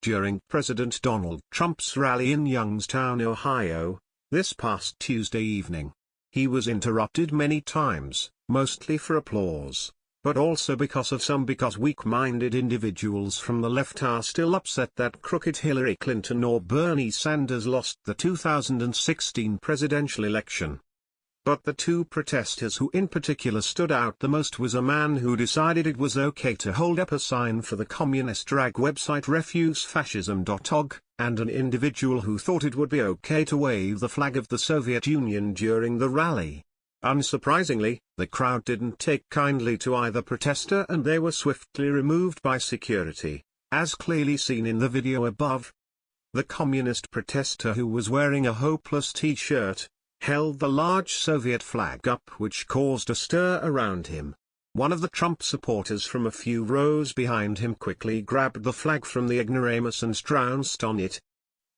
during President Donald Trump's rally in Youngstown, Ohio, this past Tuesday evening. He was interrupted many times, mostly for applause, but also because weak-minded individuals from the left are still upset that crooked Hillary Clinton or Bernie Sanders lost the 2016 presidential election. But the two protesters who in particular stood out the most was a man who decided it was okay to hold up a sign for the communist rag website refusefascism.org, and an individual who thought it would be okay to wave the flag of the Soviet Union during the rally. Unsurprisingly, the crowd didn't take kindly to either protester and they were swiftly removed by security, as clearly seen in the video above. The communist protester, who was wearing a hopeless t-shirt, held the large Soviet flag up, which caused a stir around him. One of the Trump supporters from a few rows behind him quickly grabbed the flag from the ignoramus and trounced on it.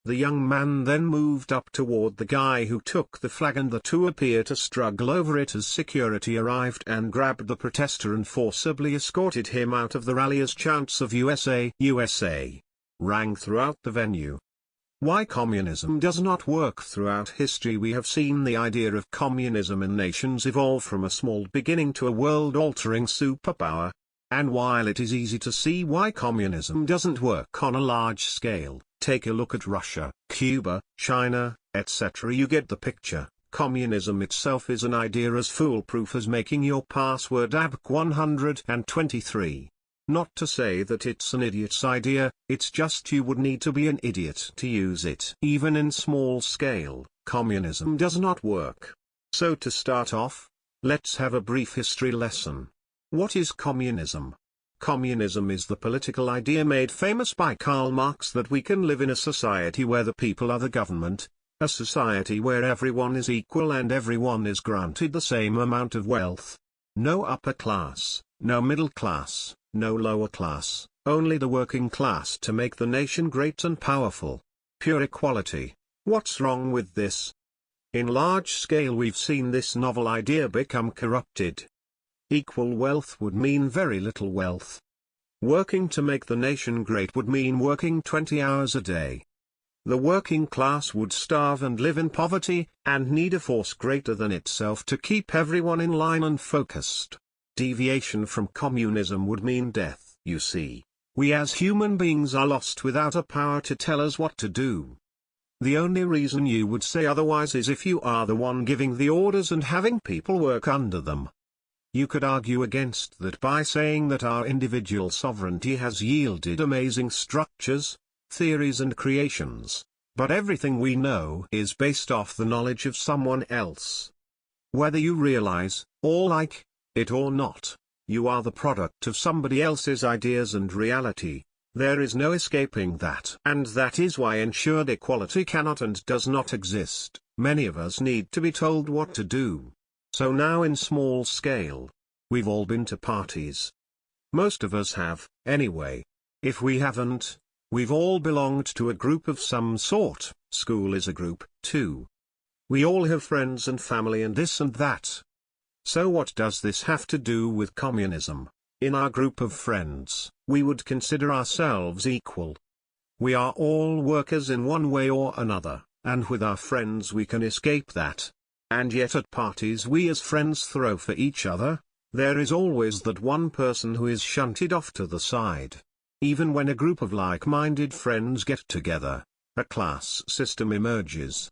The young man then moved up toward the guy who took the flag, and the two appeared to struggle over it as security arrived and grabbed the protester and forcibly escorted him out of the rally as chants of USA, USA rang throughout the venue. Why communism does not work? Throughout history we have seen the idea of communism in nations evolve from a small beginning to a world-altering superpower. And while it is easy to see why communism doesn't work on a large scale, take a look at Russia, Cuba, China, etc. You get the picture. Communism itself is an idea as foolproof as making your password ABC 123. Not to say that it's an idiot's idea, it's just you would need to be an idiot to use it. Even in small scale, communism does not work. So to start off, let's have a brief history lesson. What is communism? Communism is the political idea made famous by Karl Marx that we can live in a society where the people are the government, a society where everyone is equal and everyone is granted the same amount of wealth. No upper class, no middle class, no lower class, only the working class to make the nation great and powerful. Pure equality. What's wrong with this? In large scale we've seen this novel idea become corrupted. Equal wealth would mean very little wealth. Working to make the nation great would mean working 20 hours a day. The working class would starve and live in poverty, and need a force greater than itself to keep everyone in line and focused. Deviation from communism would mean death. You see, we as human beings are lost without a power to tell us what to do. The only reason you would say otherwise is if you are the one giving the orders and having people work under them. You could argue against that by saying that our individual sovereignty has yielded amazing structures, theories and creations, but everything we know is based off the knowledge of someone else. Whether you realize, or like it or not, you are the product of somebody else's ideas and reality. There is no escaping that. And that is why ensured equality cannot and does not exist. Many of us need to be told what to do. So now in small scale, we've all been to parties. Most of us have, anyway. If we haven't, we've all belonged to a group of some sort. School is a group, too. We all have friends and family and this and that. So what does this have to do with communism? In our group of friends, we would consider ourselves equal. We are all workers in one way or another, and with our friends we can escape that. And yet at parties we as friends throw for each other, there is always that one person who is shunted off to the side. Even when a group of like-minded friends get together, a class system emerges.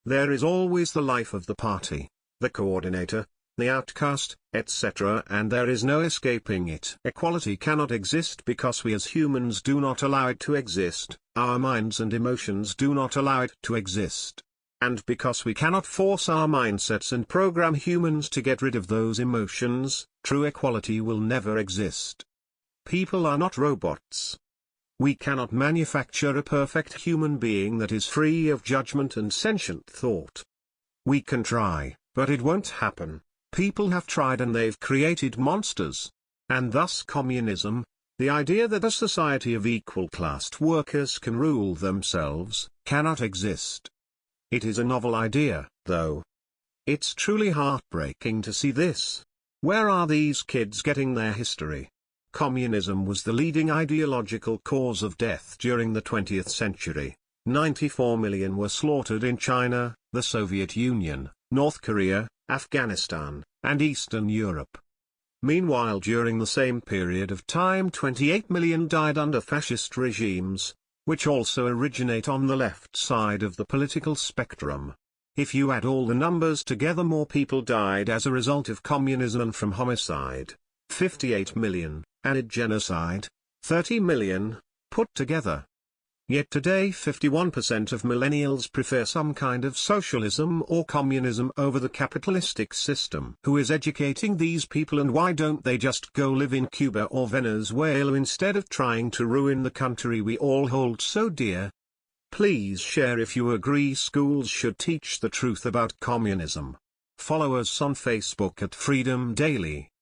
There is always the life of the party, the coordinator, the outcast, etc., and there is no escaping it. Equality cannot exist because we as humans do not allow it to exist, our minds and emotions do not allow it to exist. And because we cannot force our mindsets and program humans to get rid of those emotions, true equality will never exist. People are not robots. We cannot manufacture a perfect human being that is free of judgment and sentient thought. We can try, but it won't happen. People have tried and they've created monsters. And thus communism, the idea that a society of equal-classed workers can rule themselves, cannot exist. It is a novel idea, though. It's truly heartbreaking to see this. Where are these kids getting their history? Communism was the leading ideological cause of death during the 20th century. 94 million were slaughtered in China, the Soviet Union, North Korea, Afghanistan, and Eastern Europe. Meanwhile, during the same period of time, 28 million died under fascist regimes, which also originate on the left side of the political spectrum. If you add all the numbers together, more people died as a result of communism than from homicide. 58 million, and genocide, 30 million, put together. Yet today 51% of millennials prefer some kind of socialism or communism over the capitalistic system. Who is educating these people, and why don't they just go live in Cuba or Venezuela instead of trying to ruin the country we all hold so dear? Please share if you agree schools should teach the truth about communism. Follow us on Facebook at Freedom Daily.